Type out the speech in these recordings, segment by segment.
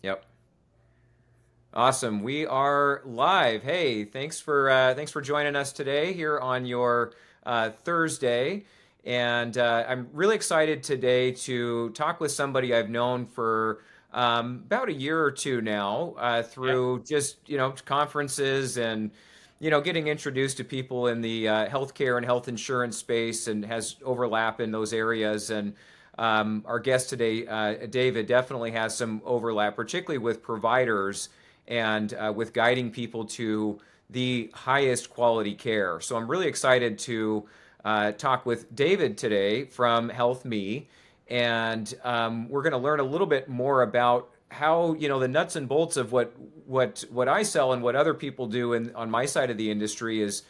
Yep. Awesome. We are live. Hey, thanks for joining us today here on your Thursday, and I'm really excited today to talk with somebody I've known for about a year or two now Yeah. through just conferences and getting introduced to people in the healthcare and health insurance space, and has overlap in those areas. And our guest today, David, definitely has some overlap, particularly with providers and with guiding people to the highest quality care. So I'm really excited to talk with David today from HealthMe, and we're going to learn a little bit more about how the nuts and bolts of what I sell and what other people do in on my side of the industry is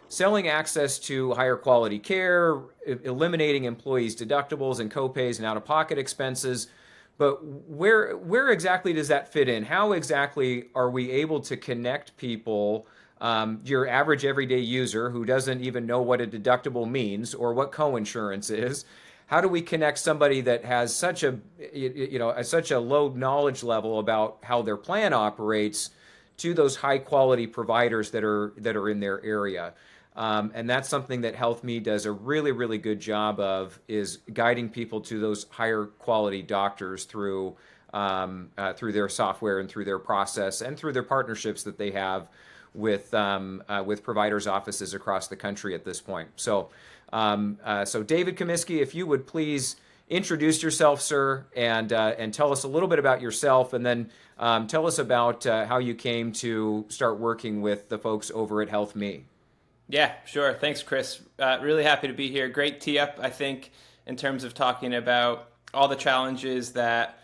selling access to higher quality care, eliminating employees' deductibles and copays and out-of-pocket expenses. But where exactly does that fit in? How exactly are we able to connect people, your average everyday user who doesn't even know what a deductible means or what coinsurance is? How do we connect somebody that has such a low knowledge level about how their plan operates to those high quality providers that are in their area? And that's something that HealthMe does a really, really good job of, is guiding people to those higher quality doctors through their software and through their process and through their partnerships that they have with providers' offices across the country at this point. So David Comiskey, if you would please introduce yourself, sir, and tell us a little bit about yourself, and then tell us about how you came to start working with the folks over at HealthMe. Yeah, sure. Thanks, Chris. Really happy to be here. Great tee up, I think, in terms of talking about all the challenges that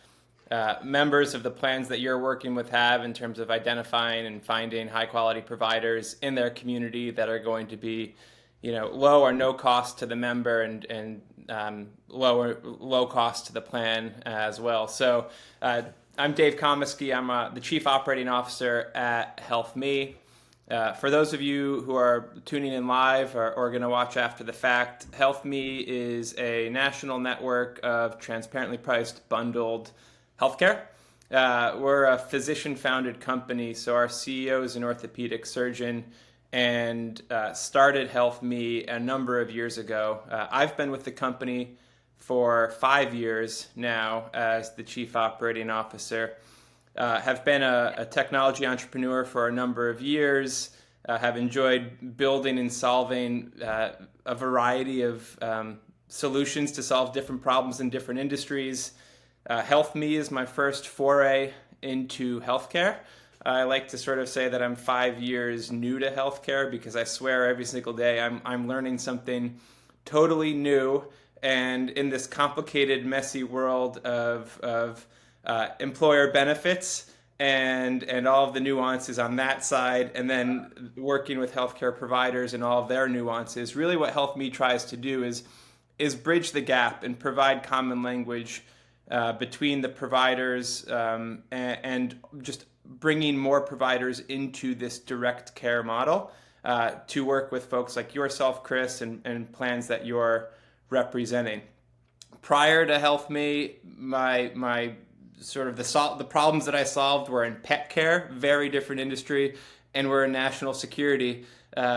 members of the plans that you're working with have in terms of identifying and finding high quality providers in their community that are going to be, low or no cost to the member and low cost to the plan as well. So I'm Dave Comiskey. I'm the Chief Operating Officer at HealthMe. For those of you who are tuning in live or going to watch after the fact, HealthMe is a national network of transparently priced bundled healthcare. We're a physician-founded company, so our CEO is an orthopedic surgeon and started HealthMe a number of years ago. I've been with the company for 5 years now as the Chief Operating Officer. Have been a technology entrepreneur for a number of years, have enjoyed building and solving a variety of solutions to solve different problems in different industries. HealthMe is my first foray into healthcare. I like to sort of say that I'm 5 years new to healthcare because I swear every single day I'm learning something totally new. And in this complicated, messy world of employer benefits and all of the nuances on that side, and then working with healthcare providers and all of their nuances. Really, what HealthMe tries to do is bridge the gap and provide common language between the providers and just bringing more providers into this direct care model to work with folks like yourself, Chris, and plans that you're representing. Prior to HealthMe, my sort of the problems that I solved were in pet care, very different industry, and we're in national security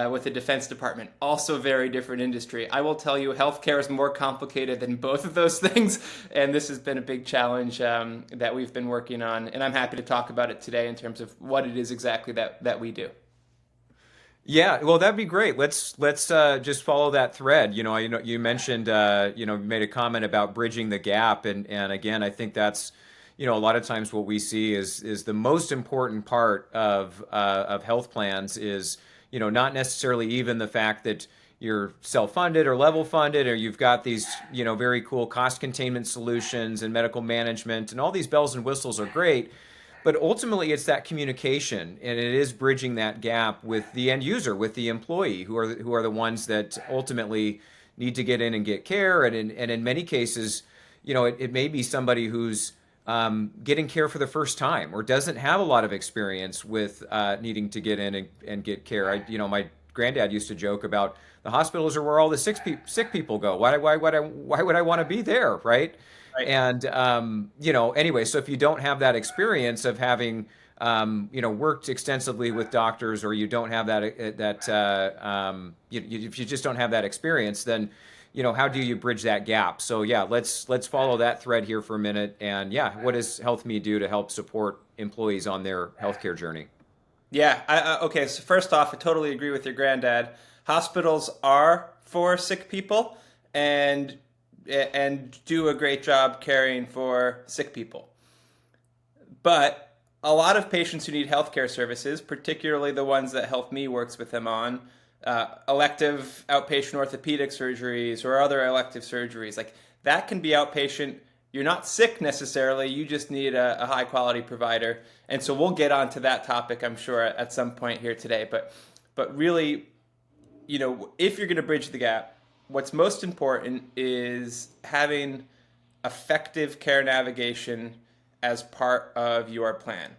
with the Defense Department, also very different industry. I will tell you, healthcare is more complicated than both of those things, and this has been a big challenge that we've been working on, and I'm happy to talk about it today in terms of what it is exactly that we do. Yeah, well, that'd be great. Let's just follow that thread. You mentioned made a comment about bridging the gap, and again, I think that's a lot of times what we see is the most important part of health plans is not necessarily even the fact that you're self-funded or level funded, or you've got these very cool cost containment solutions and medical management, and all these bells and whistles are great. But ultimately, it's that communication, and it is bridging that gap with the end user, with the employee, who are the ones that ultimately need to get in and get care. And in many cases, it may be somebody who's getting care for the first time or doesn't have a lot of experience with needing to get in and get care. My granddad used to joke about the hospitals are where all the sick people go. Why would I want to be there, right? Right. And anyway, so if you don't have that experience of having worked extensively with doctors, or you don't have if you just don't have that experience, then how do you bridge that gap? So yeah, let's follow that thread here for a minute. And yeah, what does HealthMe do to help support employees on their healthcare journey? Yeah. Okay. So first off, I totally agree with your granddad. Hospitals are for sick people, and do a great job caring for sick people. But a lot of patients who need healthcare services, particularly the ones that HealthMe works with them on, elective outpatient orthopedic surgeries or other elective surgeries, like that can be outpatient. You're not sick necessarily, you just need a high quality provider. And so we'll get onto that topic, I'm sure, at some point here today. But really, if you're going to bridge the gap, what's most important is having effective care navigation as part of your plan.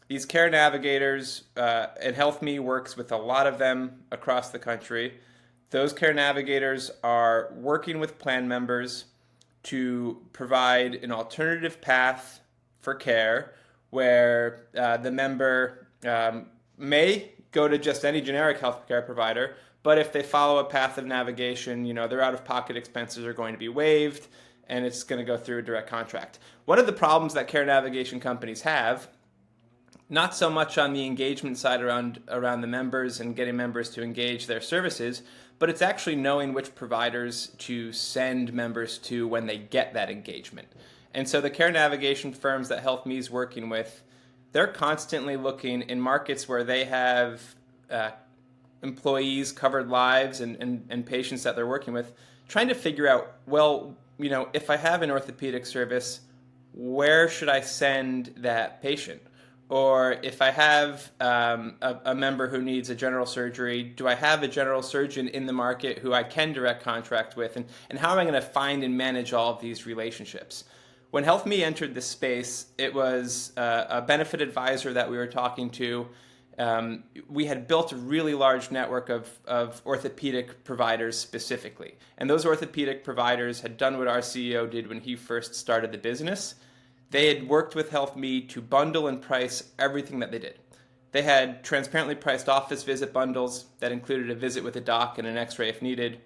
These care navigators, and HealthMe works with a lot of them across the country. Those care navigators are working with plan members to provide an alternative path for care where the member may go to just any generic healthcare provider, but if they follow a path of navigation, their out-of-pocket expenses are going to be waived, and it's going to go through a direct contract. One of the problems that care navigation companies have, not so much on the engagement side around the members and getting members to engage their services, but it's actually knowing which providers to send members to when they get that engagement. And so the care navigation firms that HealthMe is working with, they're constantly looking in markets where they have employees, covered lives, and patients that they're working with, trying to figure out, well, if I have an orthopedic service, where should I send that patient? Or if I have a member who needs a general surgery, do I have a general surgeon in the market who I can direct contract with? And how am I going to find and manage all of these relationships? When HealthMe entered this space, it was a benefit advisor that we were talking to. We had built a really large network of orthopedic providers specifically. And those orthopedic providers had done what our CEO did when he first started the business. They had worked with HealthMe to bundle and price everything that they did. They had transparently priced office visit bundles that included a visit with a doc and an x-ray if needed.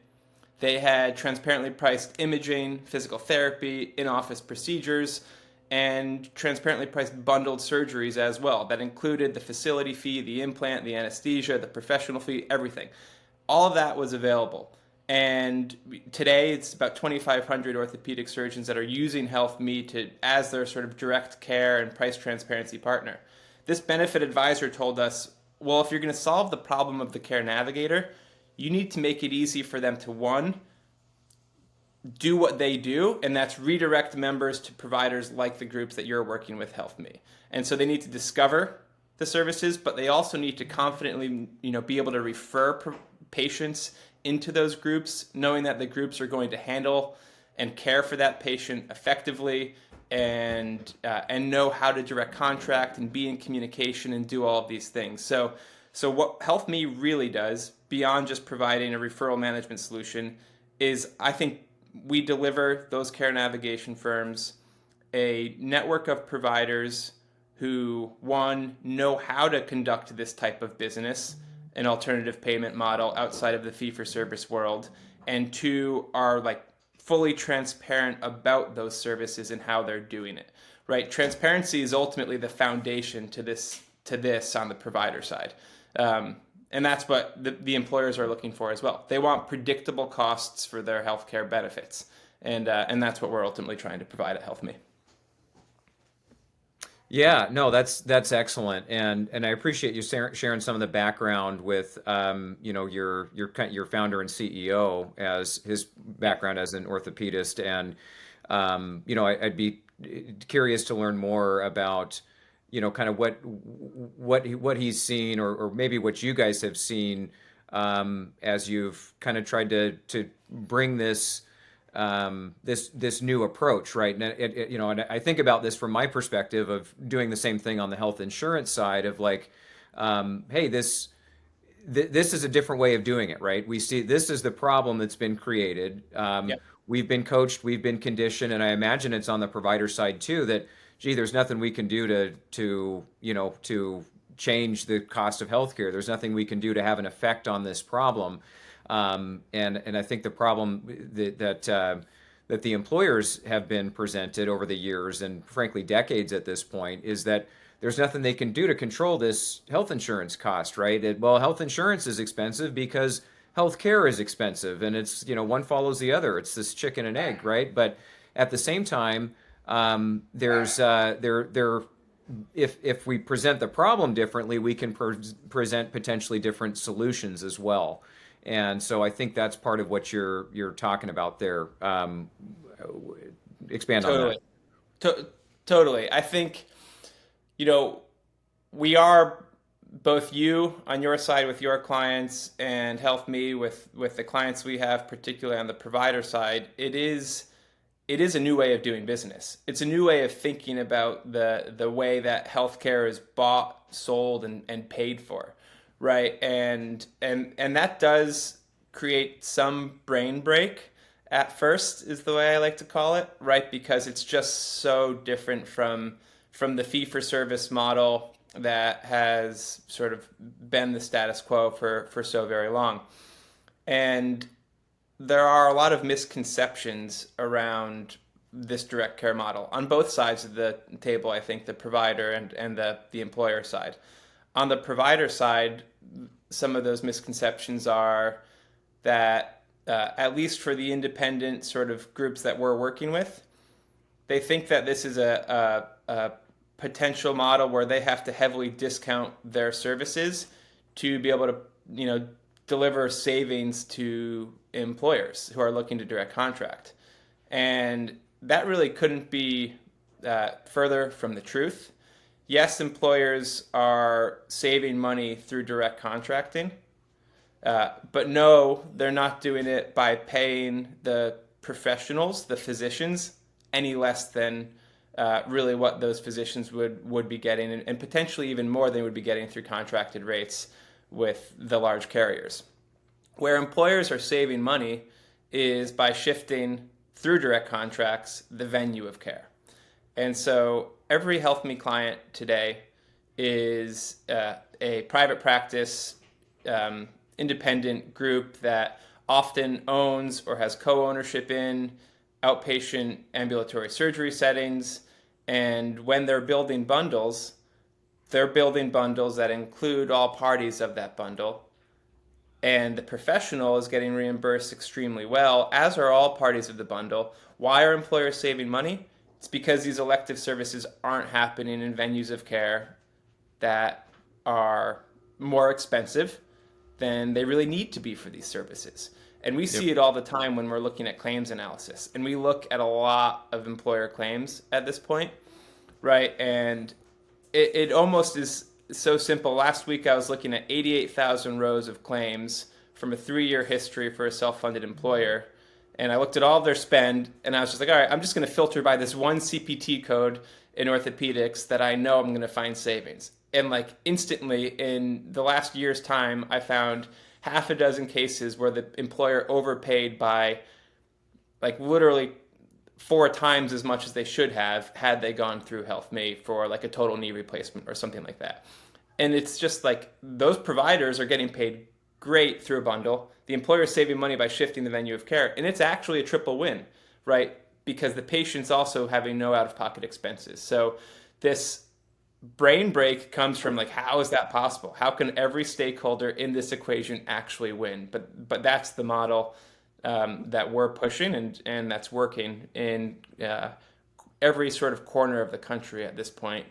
They had transparently priced imaging, physical therapy, in-office procedures, and transparently priced bundled surgeries as well. That included the facility fee, the implant, the anesthesia, the professional fee, everything. All of that was available. And today it's about 2,500 orthopedic surgeons that are using HealthMe as their sort of direct care and price transparency partner. This benefit advisor told us, well, if you're going to solve the problem of the care navigator, you need to make it easy for them to, one, do what they do, and that's redirect members to providers like the groups that you're working with HealthMe. And so they need to discover the services, but they also need to confidently, be able to refer patients into those groups, knowing that the groups are going to handle and care for that patient effectively, and know how to direct contract and be in communication and do all of these things. So what HealthMe really does, beyond just providing a referral management solution, is I think we deliver those care navigation firms a network of providers who, one, know how to conduct this type of business, an alternative payment model outside of the fee-for-service world, and two, are fully transparent about those services and how they're doing it. Right? Transparency is ultimately the foundation to this on the provider side, and that's what the employers are looking for as well. They want predictable costs for their healthcare benefits, and that's what we're ultimately trying to provide at HealthMe. Yeah, no, that's excellent, and I appreciate you sharing some of the background with your founder and CEO, as his background as an orthopedist, and I'd be curious to learn more about kind of what he's seen, or maybe what you guys have seen as you've kind of tried to bring this this new approach, right? And and I think about this from my perspective of doing the same thing on the health insurance side of hey, this is a different way of doing it, right? We see this is the problem that's been created. We've been coached, we've been conditioned, and I imagine it's on the provider side too. That gee, there's nothing we can do to change the cost of healthcare. There's nothing we can do to have an effect on this problem. And I think the problem that the employers have been presented over the years and frankly decades at this point is that there's nothing they can do to control this health insurance cost, right? Well, health insurance is expensive because health care is expensive, and it's one follows the other. It's this chicken and egg, right? But at the same time, there's there if we present the problem differently, we can present potentially different solutions as well. And so I think that's part of what you're talking about there. Expand on Totally. that. Totally. I think, we are both you on your side with your clients and HealthMe with the clients we have, particularly on the provider side. It is a new way of doing business. It's a new way of thinking about the way that healthcare is bought, sold, and paid for, right? And that does create some brain break at first, is the way I like to call it, right? Because it's just so different from the fee-for-service model that has sort of been the status quo for so very long. And there are a lot of misconceptions around this direct care model on both sides of the table. I think the provider and the employer side. On the provider side, some of those misconceptions are that at least for the independent sort of groups that we're working with, they think that this is a potential model where they have to heavily discount their services to be able to deliver savings to employers who are looking to direct contract. And that really couldn't be further from the truth. Yes, employers are saving money through direct contracting, but no, they're not doing it by paying the professionals, the physicians, any less than really what those physicians would be getting, and potentially even more than they would be getting through contracted rates with the large carriers. Where employers are saving money is by shifting through direct contracts the venue of care. And so every HealthMe client today is a private practice independent group that often owns or has co-ownership in outpatient ambulatory surgery settings. And when they're building bundles that include all parties of that bundle. And the professional is getting reimbursed extremely well, as are all parties of the bundle. Why are employers saving money? It's because these elective services aren't happening in venues of care that are more expensive than they really need to be for these services. And we see it all the time when we're looking at claims analysis. And we look at a lot of employer claims at this point, right? And it almost is so simple. Last week I was looking at 88,000 rows of claims from a 3-year history for a self-funded employer. And I looked at all of their spend, and I was just like, all right, I'm just going to filter by this one CPT code in orthopedics that I know I'm going to find savings. And like instantly in the last year's time, I found half a dozen cases where the employer overpaid by like literally 4 times as much as they should have had they gone through HealthMe for like a total knee replacement or something like that. And it's just like those providers are getting paid great through a bundle. The employer is saving money by shifting the venue of care. And it's actually a triple win, right? Because the patient's also having no out-of-pocket expenses. So this brain break comes from like, how is that possible? How can every stakeholder in this equation actually win? But that's the model that we're pushing and that's working in every sort of corner of the country at this point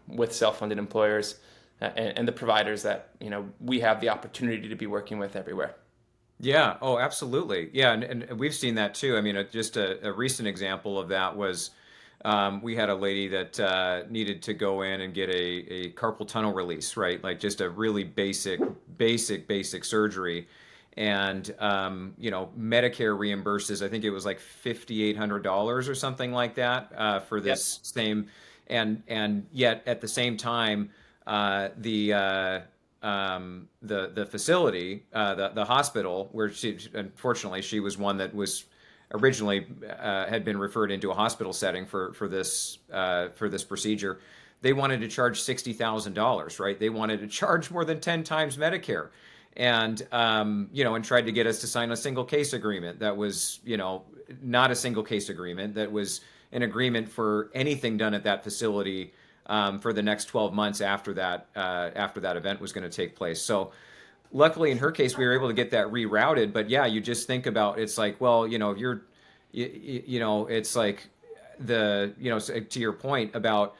with self-funded employers and the providers that we have the opportunity to be working with everywhere. Yeah. Oh, absolutely. Yeah, and we've seen that too. I mean, just a recent example of that was we had a lady that needed to go in and get a carpal tunnel release, right? Like just a really basic surgery. And Medicare reimburses, I think it was like $5,800 or something like that for this same, and yet at the same time, the the facility, the hospital where unfortunately she was one that was originally had been referred into a hospital setting for this procedure. They wanted to charge $60,000, right? They wanted to charge more than 10 times Medicare, and and tried to get us to sign a single case agreement that was not a single case agreement, that was an agreement for anything done at that facility for the next 12 months after that event was going to take place. So luckily in her case, we were able to get that rerouted. But yeah, you just think about, it's like, well, if you're, it's like to your point about,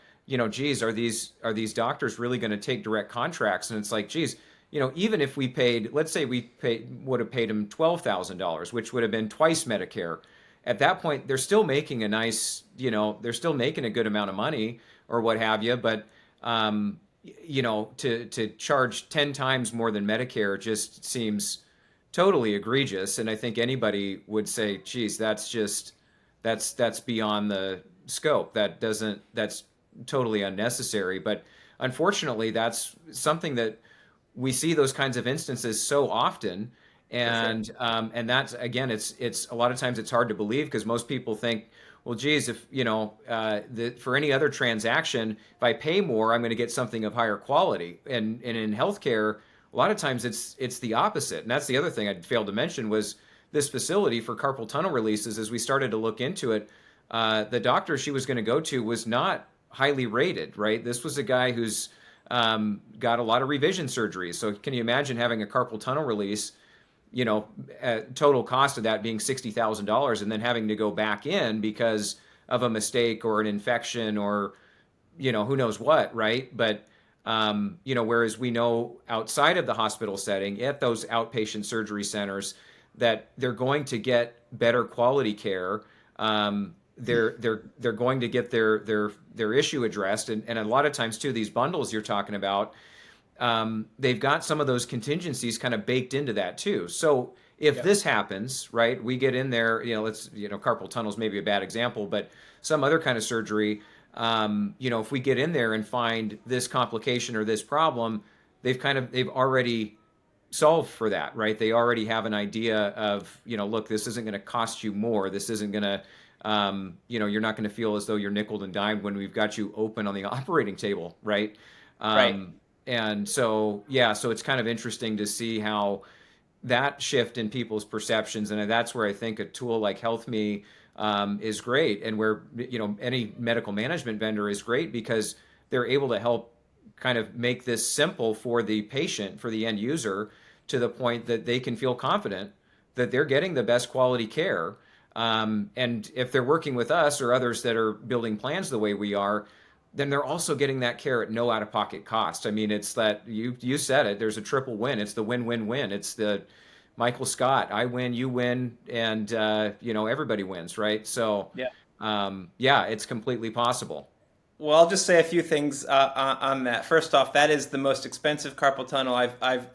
geez, are these doctors really going to take direct contracts? And it's like, geez, even if we paid, let's say would have paid them $12,000, which would have been twice Medicare. At that point, they're still making a nice, they're still making a good amount of money or what have you. But, to charge 10 times more than Medicare just seems totally egregious. And I think anybody would say, geez, that's beyond the scope. That's totally unnecessary. But unfortunately, that's something that we see those kinds of instances so often. And Sure. and that's, again, it's a lot of times it's hard to believe, because most people think, well, geez, if for any other transaction, if I pay more, I'm going to get something of higher quality. And in healthcare, a lot of times it's the opposite. And that's the other thing I failed to mention, was this facility for carpal tunnel releases. As we started to look into it, the doctor she was going to go to was not highly rated. Right, this was a guy who's got a lot of revision surgeries. So can you imagine having a carpal tunnel release? Total cost of that being $60,000, and then having to go back in because of a mistake or an infection or, who knows what, right? But, whereas we know outside of the hospital setting, at those outpatient surgery centers, that they're going to get better quality care. They're going to get their issue addressed. And a lot of times too, these bundles you're talking about, they've got some of those contingencies kind of baked into that too. So if this happens, right, we get in there, carpal tunnel's maybe a bad example, but some other kind of surgery, if we get in there and find this complication or this problem, they've already solved for that, right? They already have an idea of, look, this isn't going to cost you more. This isn't going to, you're not going to feel as though you're nickeled and dimed when we've got you open on the operating table, right? Right. And so, yeah, so it's kind of interesting to see how that shift in people's perceptions. And that's where I think a tool like HealthMe is great, and where, any medical management vendor is great, because they're able to help kind of make this simple for the patient, for the end user, to the point that they can feel confident that they're getting the best quality care. And if they're working with us or others that are building plans the way we are, then they're also getting that care at no out-of-pocket cost. I mean, it's that you said it. There's a triple win. It's the win-win-win. It's the Michael Scott. I win, you win, and everybody wins, right? So, Yeah. yeah, it's completely possible. Well, I'll just say a few things on that. First off, that is the most expensive carpal tunnel I've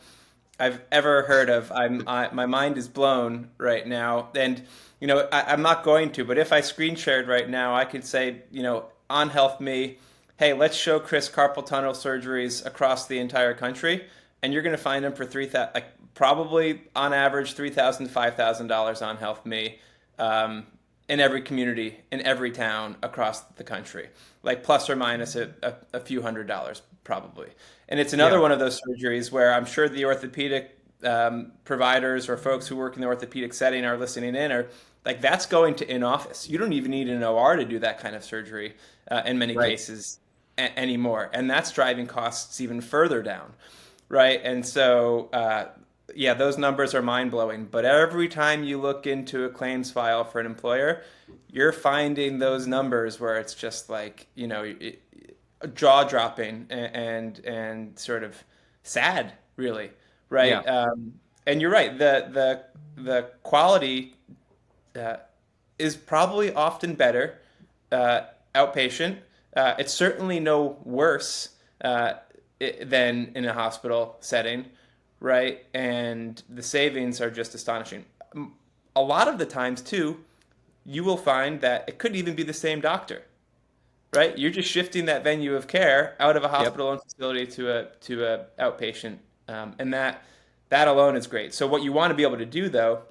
ever heard of. My mind is blown right now, and I'm not going to, but if I screen shared right now, I could say, on HealthMe, hey, let's show Chris carpal tunnel surgeries across the entire country, and you're going to find them for probably on average $3,000 to $5,000 on HealthMe, in every community, in every town across the country, like plus or minus a few $100s probably. And it's another Yeah. one of those surgeries where I'm sure the orthopedic providers or folks who work in the orthopedic setting are listening in, or like, that's going to in-office. You don't even need an OR to do that kind of surgery in many Right. cases anymore. And that's driving costs even further down, right? And so, yeah, those numbers are mind-blowing. But every time you look into a claims file for an employer, you're finding those numbers where it's just like, jaw-dropping and sort of sad, really, right? Yeah. And you're right. The quality is probably often better outpatient. It's certainly no worse than in a hospital setting, right? And the savings are just astonishing. A lot of the times, too, you will find that it could even be the same doctor, right? You're just shifting that venue of care out of a Yep. hospital and facility to a outpatient And that alone is great. So what you want to be able to do, though,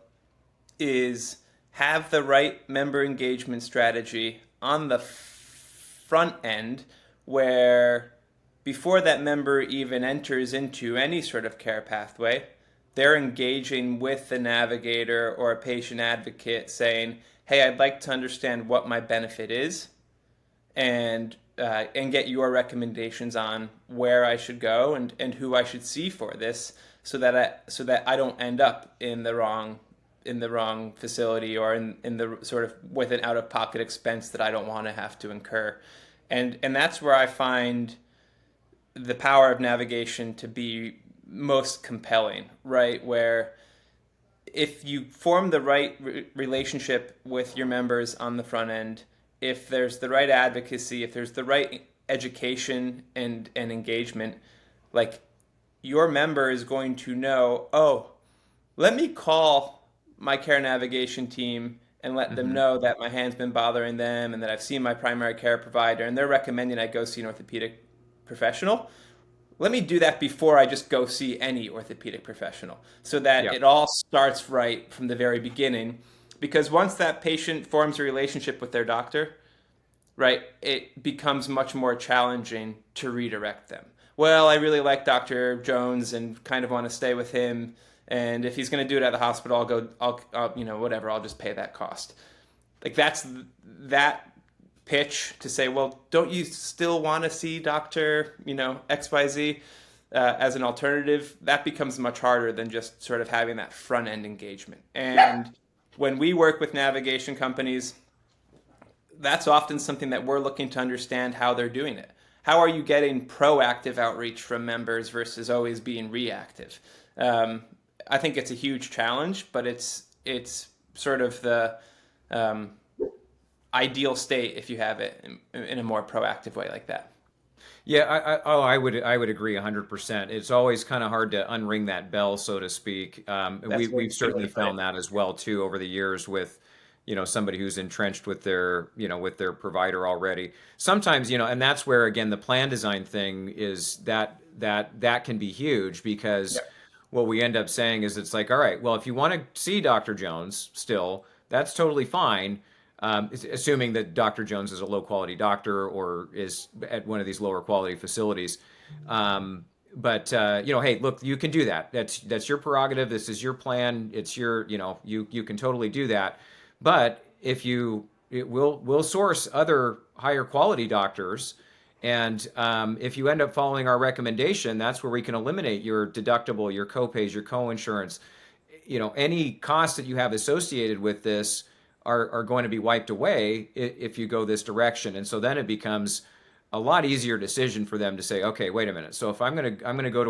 is have the right member engagement strategy on the front end, where before that member even enters into any sort of care pathway, they're engaging with the navigator or a patient advocate saying, hey, I'd like to understand what my benefit is, and get your recommendations on where I should go and who I should see for this, so that I don't end up in the wrong facility, or in the sort of with an out of pocket expense that I don't want to have to incur. And that's where I find the power of navigation to be most compelling, right? Where if you form the right relationship with your members on the front end, if there's the right advocacy, if there's the right education and engagement, like, your member is going to know, oh, let me call my care navigation team and let them know that my hand's been bothering them and that I've seen my primary care provider and they're recommending I go see an orthopedic professional. Let me do that before I just go see any orthopedic professional, so that Yeah. it all starts right from the very beginning. Because once that patient forms a relationship with their doctor, right, it becomes much more challenging to redirect them. Well, I really like Dr. Jones and kind of want to stay with him. And if he's going to do it at the hospital, whatever, I'll just pay that cost. Like, that's that pitch to say, well, don't you still want to see Dr. XYZ as an alternative? That becomes much harder than just sort of having that front end engagement. And when we work with navigation companies, that's often something that we're looking to understand how they're doing it. How are you getting proactive outreach from members versus always being reactive? I think it's a huge challenge, but it's sort of the ideal state if you have it in a more proactive way like that. Yeah, I would agree 100%. It's always kind of hard to unring that bell, so to speak. We've certainly found that as well too over the years with, somebody who's entrenched with their provider already. Sometimes, and that's where again the plan design thing is that can be huge, because what we end up saying is it's like, all right, well, if you want to see Dr. Jones still, that's totally fine. Assuming that Dr. Jones is a low quality doctor or is at one of these lower quality facilities. Hey, look, you can do that. That's your prerogative. This is your plan. It's your, you can totally do that. But if we'll source other higher quality doctors. And if you end up following our recommendation, that's where we can eliminate your deductible, your copays, your coinsurance. Any costs that you have associated with this are going to be wiped away if you go this direction. And so then it becomes a lot easier decision for them to say, okay, wait a minute. So if I'm gonna go to I'm gonna go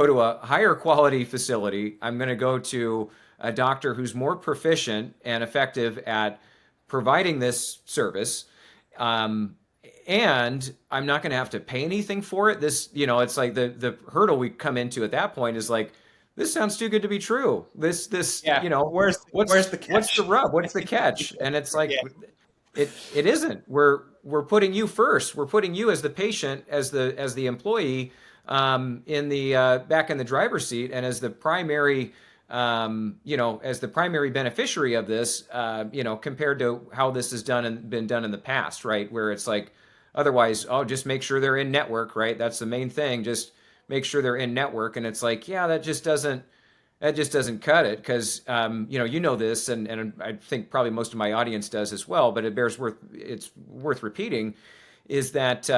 to a higher quality facility. I'm gonna go to a doctor who's more proficient and effective at providing this service. And I'm not going to have to pay anything for it. This, it's like the hurdle we come into at that point is like, this sounds too good to be true. This, Yeah. Where's the catch? What's the rub? What's the catch? And it's like, Yeah. it isn't. We're putting you first. We're putting you as the patient, as the employee, in the back in the driver's seat, and as the primary, as the primary beneficiary of this, compared to how this has been done in the past, right? Where it's like, otherwise, just make sure they're in network, right? That's the main thing. Just make sure they're in network. And it's like, yeah, that just doesn't cut it, because, this, and I think probably most of my audience does as well, but it's worth repeating, is that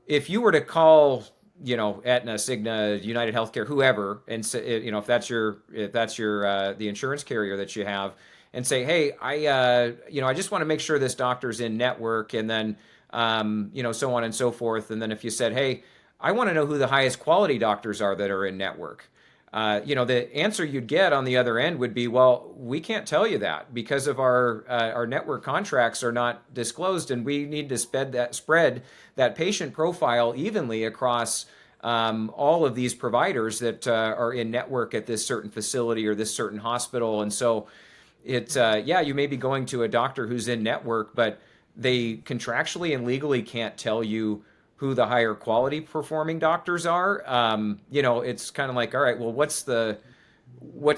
if you were to call, Aetna, Cigna, United Healthcare, whoever, and say, if that's your the insurance carrier that you have, and say, hey, I just want to make sure this doctor's in network, and then, so on and so forth. And then if you said, hey, I want to know who the highest quality doctors are that are in network, the answer you'd get on the other end would be, well, we can't tell you that because of our network contracts are not disclosed, and we need to spread that patient profile evenly across all of these providers that are in network at this certain facility or this certain hospital. And so it's, you may be going to a doctor who's in network, but they contractually and legally can't tell you who the higher quality performing doctors are, it's kind of like, all right, well, what's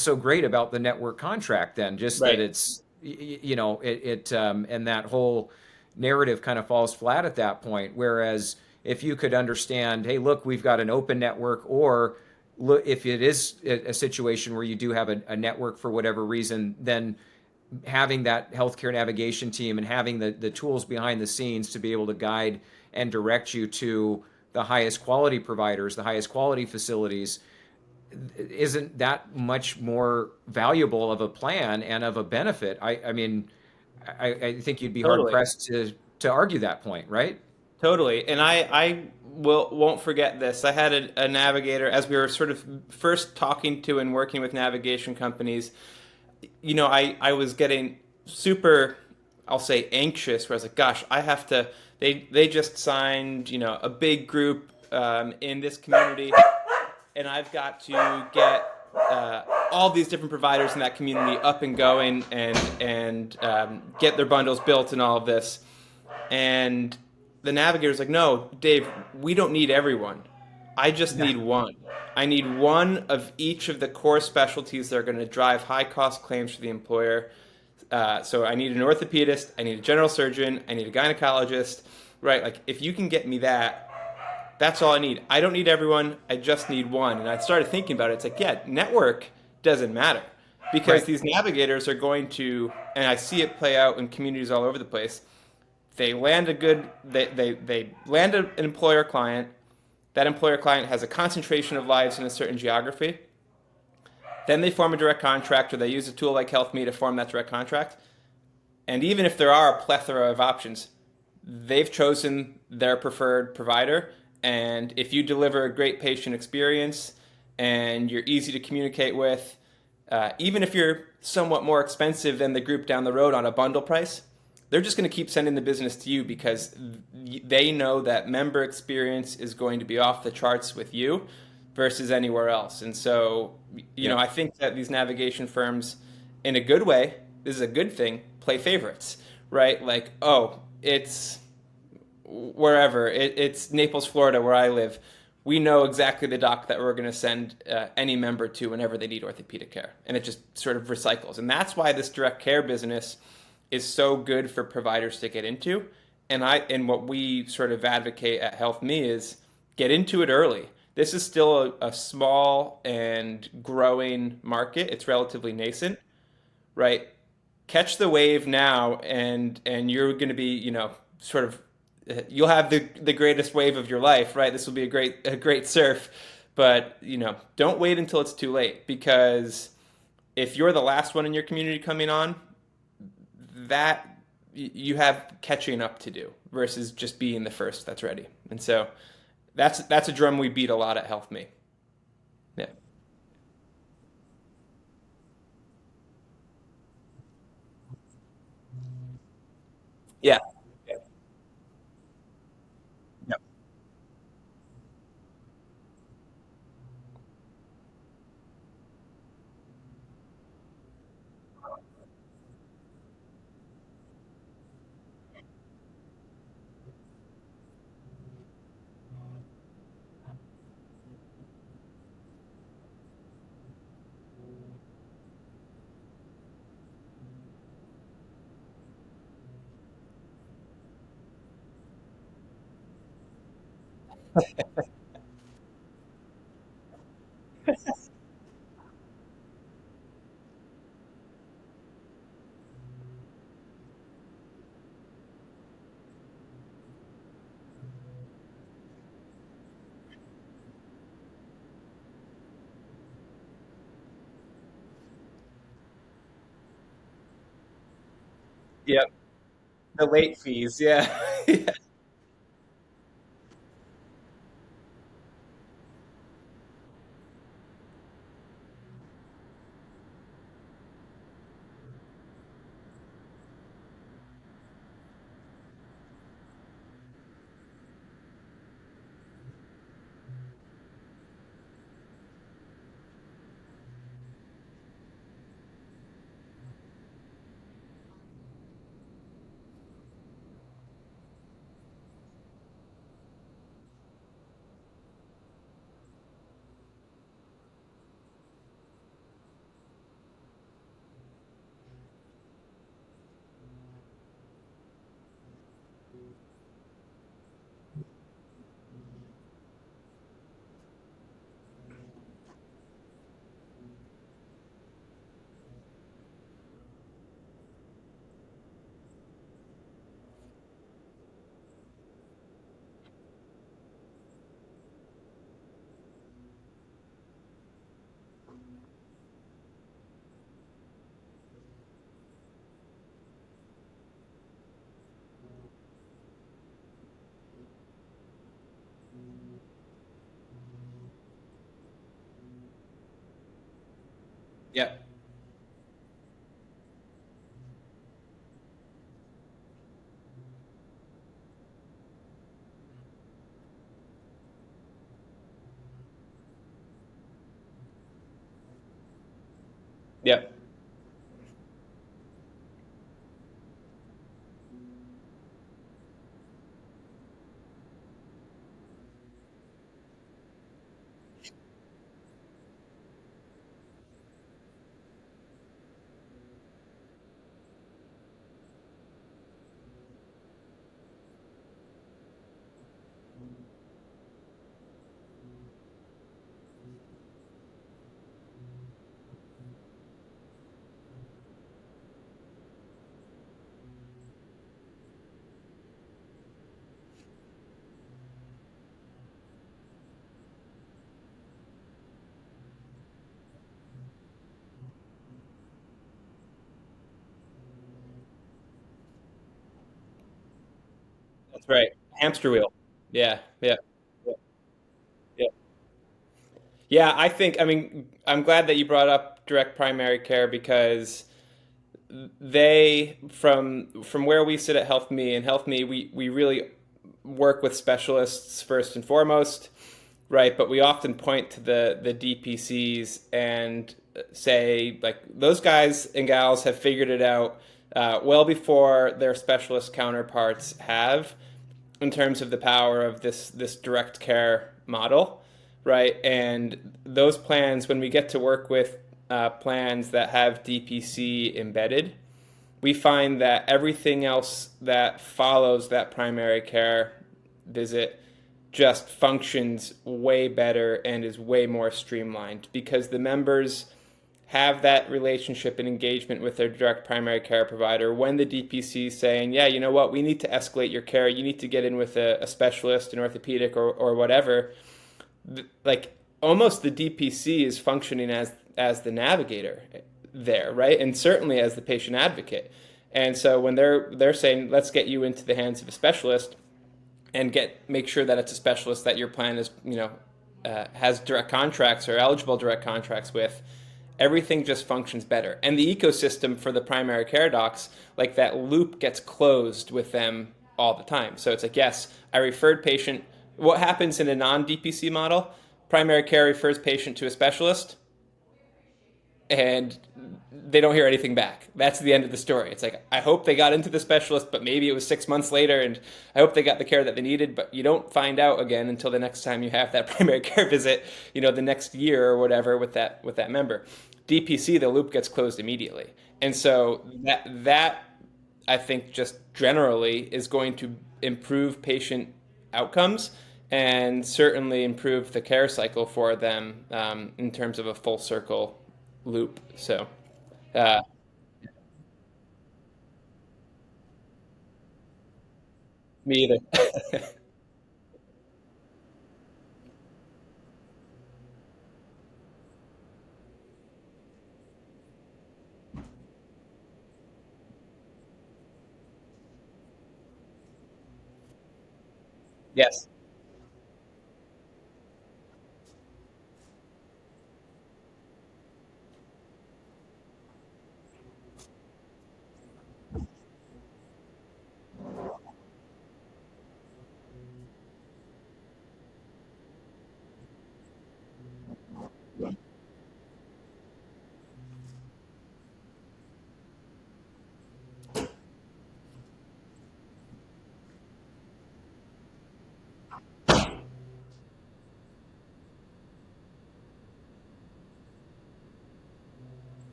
so great about the network contract then? Just that Right. it's, and that whole narrative kind of falls flat at that point. Whereas if you could understand, hey, look, we've got an open network, or look, if it is a situation where you do have a network for whatever reason, then having that healthcare navigation team and having the tools behind the scenes to be able to guide and direct you to the highest quality providers, the highest quality facilities, isn't that much more valuable of a plan and of a benefit? I mean, I think you'd be hard Totally. pressed to argue that point, right? Totally. And I won't forget this. I had a navigator as we were sort of first talking to and working with navigation companies. I was getting super, I'll say, anxious, where I was like, gosh, I have to, they just signed, a big group in this community, and I've got to get all these different providers in that community up and going, and get their bundles built and all of this. And the navigator's like, no, Dave, we don't need everyone. I just need one. I need one of each of the core specialties that are going to drive high cost claims for the employer. So I need an orthopedist, I need a general surgeon, I need a gynecologist, right? Like, if you can get me that, that's all I need. I don't need everyone. I just need one. And I started thinking about it. It's like, yeah, network doesn't matter, because Right. these navigators are going to, and I see it play out in communities all over the place. They land a good, they land an employer client. That employer client has a concentration of lives in a certain geography. Then they form a direct contract, or they use a tool like HealthMe to form that direct contract. And even if there are a plethora of options, they've chosen their preferred provider. And if you deliver a great patient experience and you're easy to communicate with, even if you're somewhat more expensive than the group down the road on a bundle price, they're just going to keep sending the business to you, because they know that member experience is going to be off the charts with you versus anywhere else. And so, Yeah. I think that these navigation firms, in a good way, this is a good thing, play favorites, right? Like, oh, it's wherever, it's Naples, Florida, where I live. We know exactly the doc that we're going to send any member to whenever they need orthopedic care. And it just sort of recycles. And that's why this direct care business is so good for providers to get into. And what we sort of advocate at HealthMe is get into it early. This is still a small and growing market. It's relatively nascent, right? Catch the wave now, and you're going to be, sort of, you'll have the greatest wave of your life, right? This will be a great surf. But, don't wait until it's too late, because if you're the last one in your community coming on, that you have catching up to do versus just being the first that's ready. And so that's a drum we beat a lot at HealthMe. Yeah. Yeah. Yep. Yeah. The late fees. Yeah. Yeah. Yep. Yep. That's right. Hamster wheel. Yeah. Yeah. Yeah. Yeah, I think, I mean, I'm glad that you brought up direct primary care because from where we sit at HealthMe and HealthMe, we really work with specialists first and foremost, right? But we often point to the DPCs and say like those guys and gals have figured it out well before their specialist counterparts have, in terms of the power of this direct care model, right? And those plans, when we get to work with plans that have DPC embedded, we find that everything else that follows that primary care visit just functions way better and is way more streamlined because the members have that relationship and engagement with their direct primary care provider when the DPC is saying, yeah, you know what, we need to escalate your care. You need to get in with a specialist, an orthopedic or whatever. Like almost the DPC is functioning as the navigator there, right? And certainly as the patient advocate. And so when they're saying, let's get you into the hands of a specialist and make sure that it's a specialist that your plan is, has direct contracts or eligible direct contracts with, everything just functions better. And the ecosystem for the primary care docs, like that loop gets closed with them all the time. So it's like, yes, I referred patient. What happens in a non-DPC model? Primary care refers patient to a specialist and they don't hear anything back. That's the end of the story. It's like, I hope they got into the specialist, but maybe it was 6 months later, and I hope they got the care that they needed, but you don't find out again until the next time you have that primary care visit, the next year or whatever with that member. DPC, the loop gets closed immediately. And so that I think just generally is going to improve patient outcomes and certainly improve the care cycle for them in terms of a full circle loop. So, uh, me either. Yes.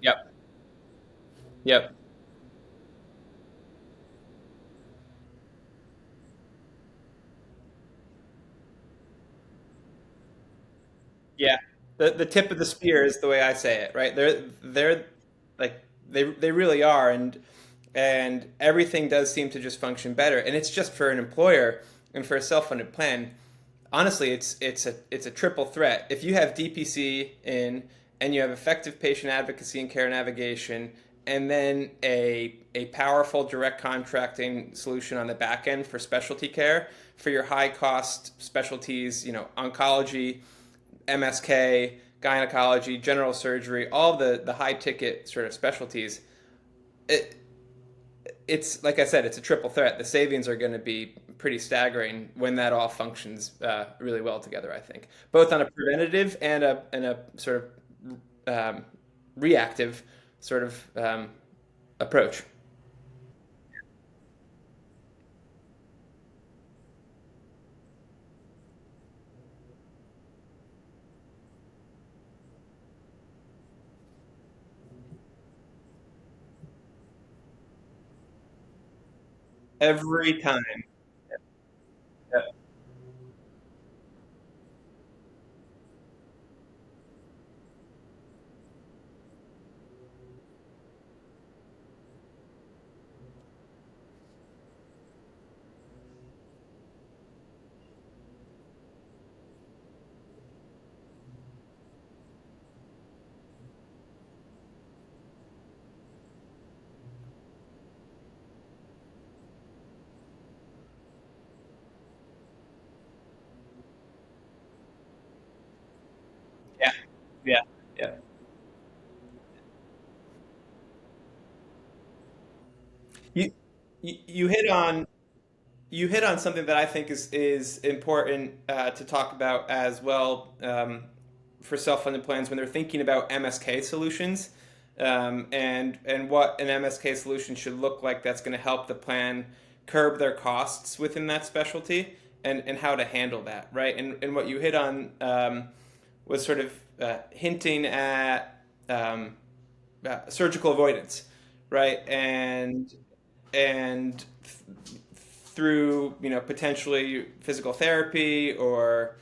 Yep. Yep. Yeah. The tip of the spear is the way I say it, right? They're like they really are, and everything does seem to just function better. And it's just for an employer and for a self-funded plan. Honestly, it's a triple threat. If you have DPC in and you have effective patient advocacy and care navigation, and then a powerful direct contracting solution on the back end for specialty care for your high cost specialties, oncology, MSK, gynecology, general surgery, all the high ticket sort of specialties. It's like I said, it's a triple threat. The savings are going to be pretty staggering when that all functions really well together, I think, both on a preventative and a sort of reactive sort of approach. Every time. Yeah. Yeah. Yeah. Yeah. You, you hit on something that I think is important to talk about as well, for self-funded plans when they're thinking about MSK solutions, and what an MSK solution should look like that's going to help the plan curb their costs within that specialty, and how to handle that, right? And what you hit on was sort of hinting at surgical avoidance, right? And through potentially physical therapy, or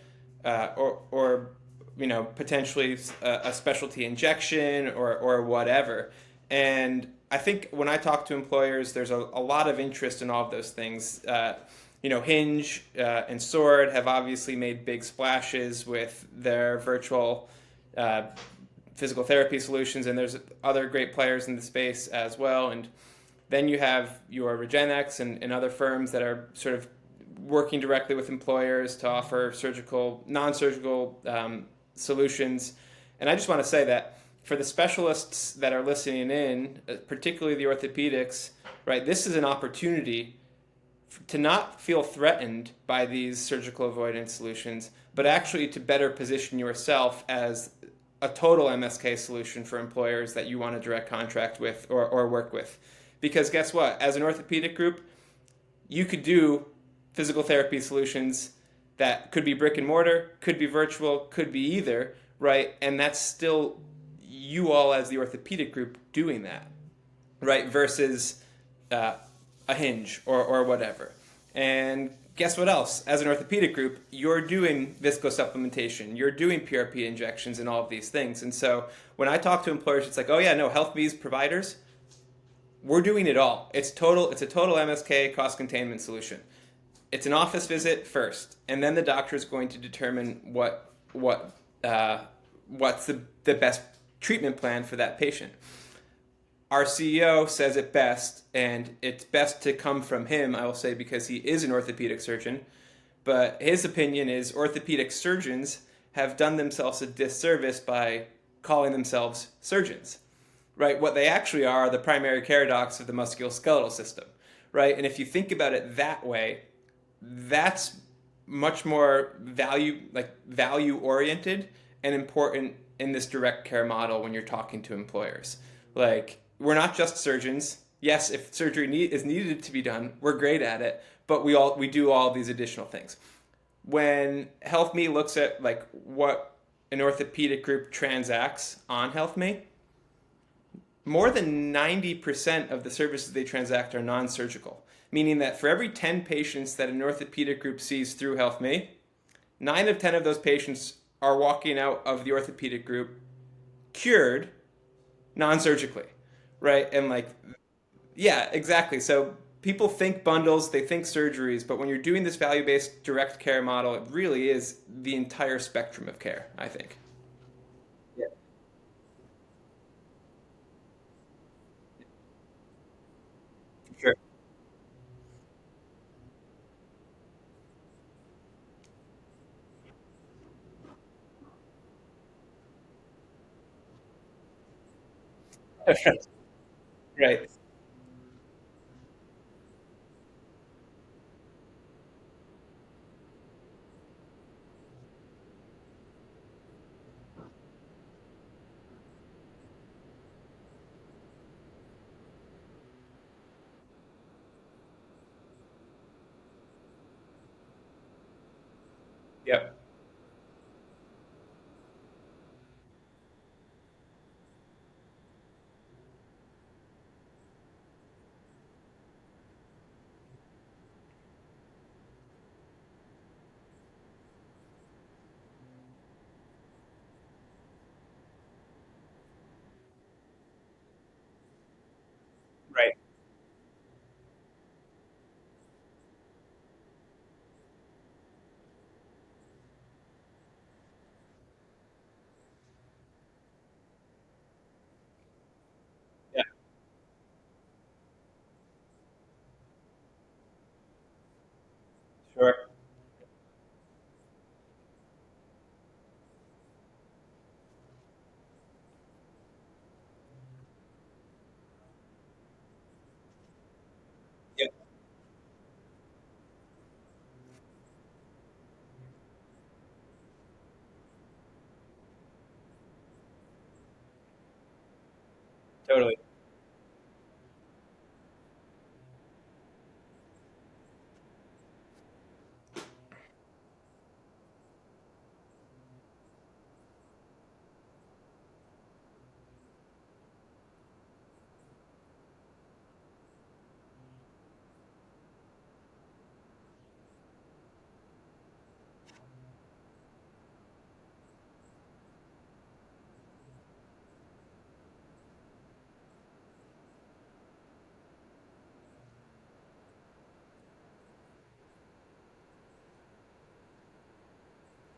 potentially a specialty injection, or whatever. And I think when I talk to employers, there's a lot of interest in all of those things. Hinge and Sword have obviously made big splashes with their virtual physical therapy solutions, and there's other great players in the space as well. And then you have your Regenex and other firms that are sort of working directly with employers to offer non-surgical solutions. And I just want to say that for the specialists that are listening in, particularly the orthopedics, right, this is an opportunity to not feel threatened by these surgical avoidance solutions, but actually to better position yourself as a total MSK solution for employers that you want to direct contract with, or work with. Because guess what? As an orthopedic group, you could do physical therapy solutions that could be brick and mortar, could be virtual, could be either, right? And that's still you all as the orthopedic group doing that, right? Versus a Hinge, or whatever. And guess what else? As an orthopedic group, you're doing viscosupplementation, you're doing PRP injections, and all of these things. And so when I talk to employers, it's like, oh yeah, no, HealthMe's providers, we're doing it all. It's a total MSK cost containment solution. It's an office visit first, and then the doctor is going to determine what's the best treatment plan for that patient. Our CEO says it best, and it's best to come from him, I will say, because he is an orthopedic surgeon. But his opinion is orthopedic surgeons have done themselves a disservice by calling themselves surgeons, right? What they actually are the primary care docs of the musculoskeletal system, right? And if you think about it that way, that's much more value oriented and important in this direct care model when you're talking to employers. Like, we're not just surgeons. Yes, if surgery is needed to be done, we're great at it, but we do all these additional things. When HealthMe looks at like what an orthopedic group transacts on HealthMe, more than 90% of the services they transact are non-surgical, meaning that for every 10 patients that an orthopedic group sees through HealthMe, 9 of 10 of those patients are walking out of the orthopedic group cured non-surgically, right? And like, yeah, exactly. So people think bundles, they think surgeries, but when you're doing this value-based direct care model, it really is the entire spectrum of care, I think. Right. Yep. Right. Yeah. Sure. Yep. Totally.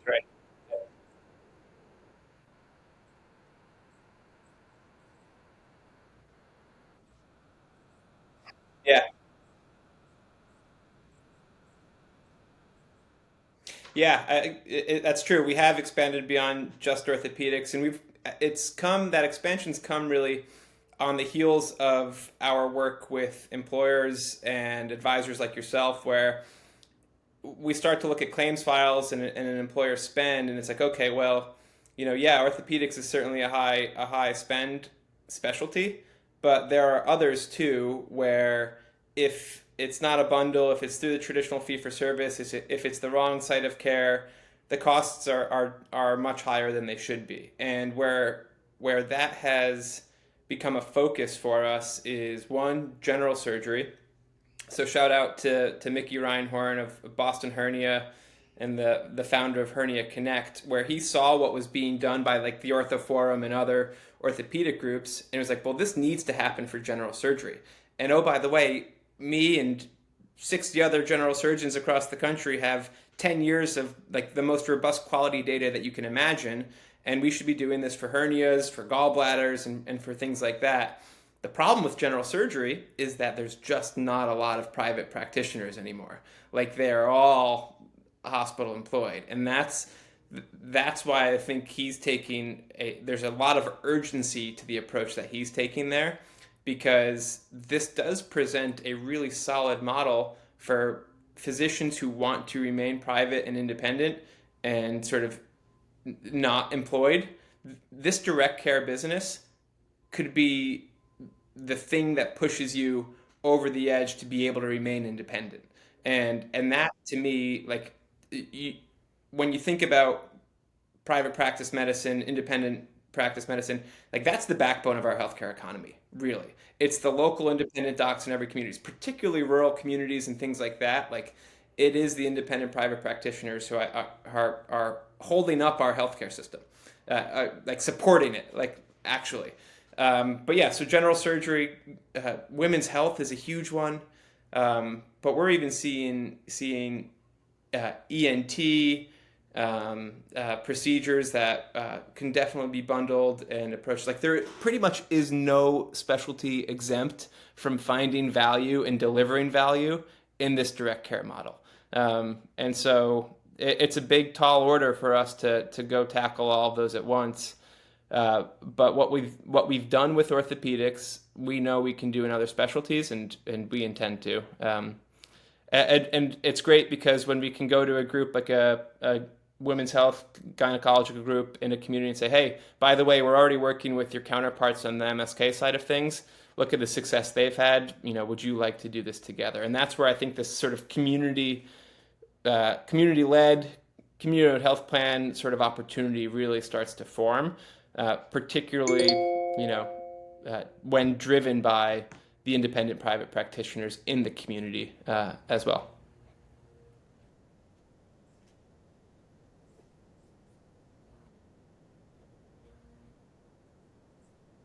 Right. Yeah. Yeah, that's true. We have expanded beyond just orthopedics, and we've it's come that expansion's come really on the heels of our work with employers and advisors like yourself, where we start to look at claims files and an employer spend, and it's like, okay, well, yeah, orthopedics is certainly a high spend specialty, but there are others too where if it's not a bundle, if it's through the traditional fee for service, if it's the wrong site of care, the costs are much higher than they should be, and where that has become a focus for us is one, general surgery. So shout out to Mickey Reinhorn of Boston Hernia and the founder of Hernia Connect, where he saw what was being done by like the Ortho Forum and other orthopedic groups, and was like, well, this needs to happen for general surgery. And oh, by the way, me and 60 other general surgeons across the country have 10 years of like the most robust quality data that you can imagine, and we should be doing this for hernias, for gallbladders, and for things like that. The problem with general surgery is that there's just not a lot of private practitioners anymore. Like they're all hospital employed, and that's why I think he's taking a. There's a lot of urgency to the approach that he's taking there, because this does present a really solid model for physicians who want to remain private and independent and sort of not employed. This direct care business could be the thing that pushes you over the edge to be able to remain independent. And that to me, like, you, when you think about private practice medicine, independent practice medicine, like that's the backbone of our healthcare economy, really. It's the local independent docs in every community, particularly rural communities and things like that. Like it is the independent private practitioners who are holding up our healthcare system, like supporting it, like actually. But yeah, so general surgery, women's health is a huge one. But we're even seeing ENT procedures that can definitely be bundled and approached. Like there pretty much is no specialty exempt from finding value and delivering value in this direct care model. And so it's a big, tall order for us to go tackle all of those at once. But what we've done with orthopedics, we know we can do in other specialties, and we intend to. And it's great because when we can go to a group like a women's health gynecological group in a community and say, hey, by the way, we're already working with your counterparts on the MSK side of things. Look at the success they've had. Would you like to do this together? And that's where I think this sort of community-led, community health plan sort of opportunity really starts to form, particularly, when driven by the independent private practitioners in the community as well.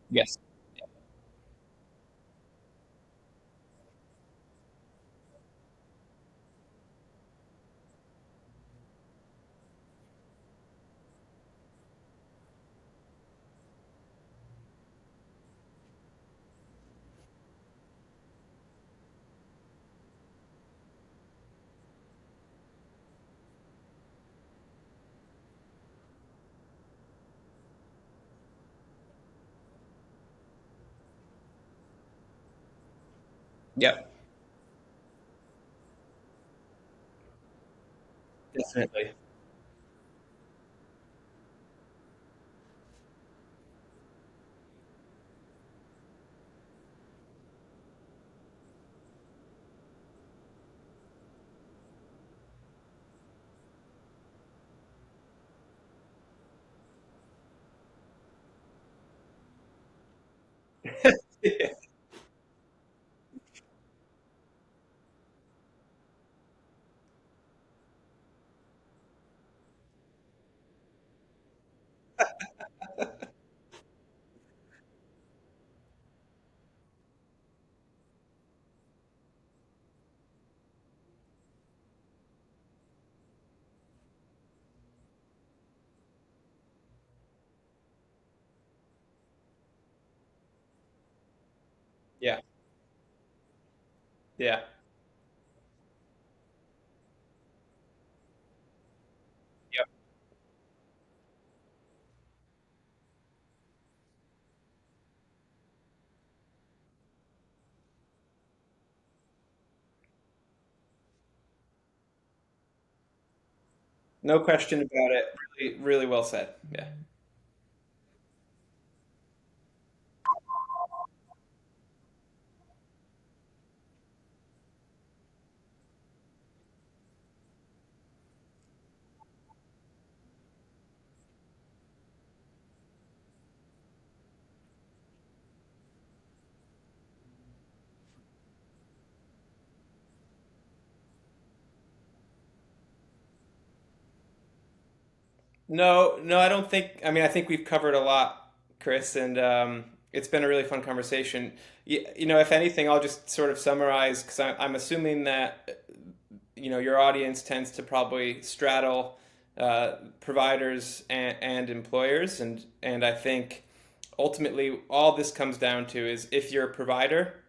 Yes. Yep. Definitely. Yeah. Yeah. Yep. No question about it. Really, really well said. Yeah. No, no, I don't think. I mean, I think we've covered a lot, Chris, and it's been a really fun conversation. If anything, I'll just sort of summarize because I'm assuming that your audience tends to probably straddle providers and employers, and I think ultimately all this comes down to is if you're a provider,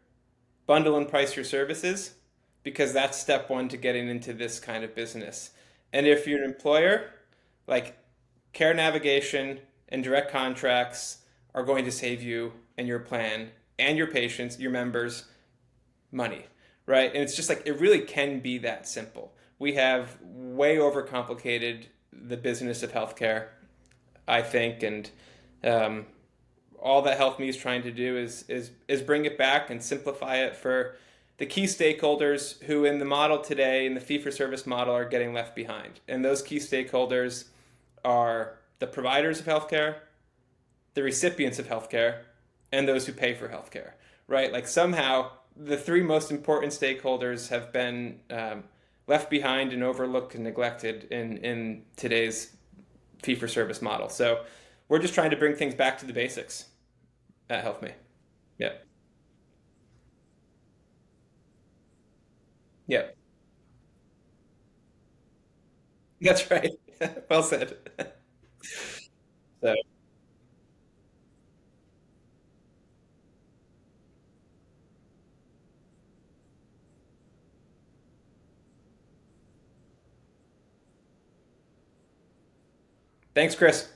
bundle and price your services because that's step one to getting into this kind of business. And if you're an employer, like care navigation and direct contracts are going to save you and your plan and your patients, your members, money, right? And it's just like it really can be that simple. We have way overcomplicated the business of healthcare, I think, and um, all that HealthMe is trying to do is bring it back and simplify it for the key stakeholders who in the model today in the fee for service model are getting left behind. And those key stakeholders are the providers of healthcare, the recipients of healthcare, and those who pay for healthcare, right? Like somehow the three most important stakeholders have been left behind and overlooked and neglected in today's fee for service model. So we're just trying to bring things back to the basics at HealthMe. Yeah. Yeah. That's right. Well said. So thanks, Chris.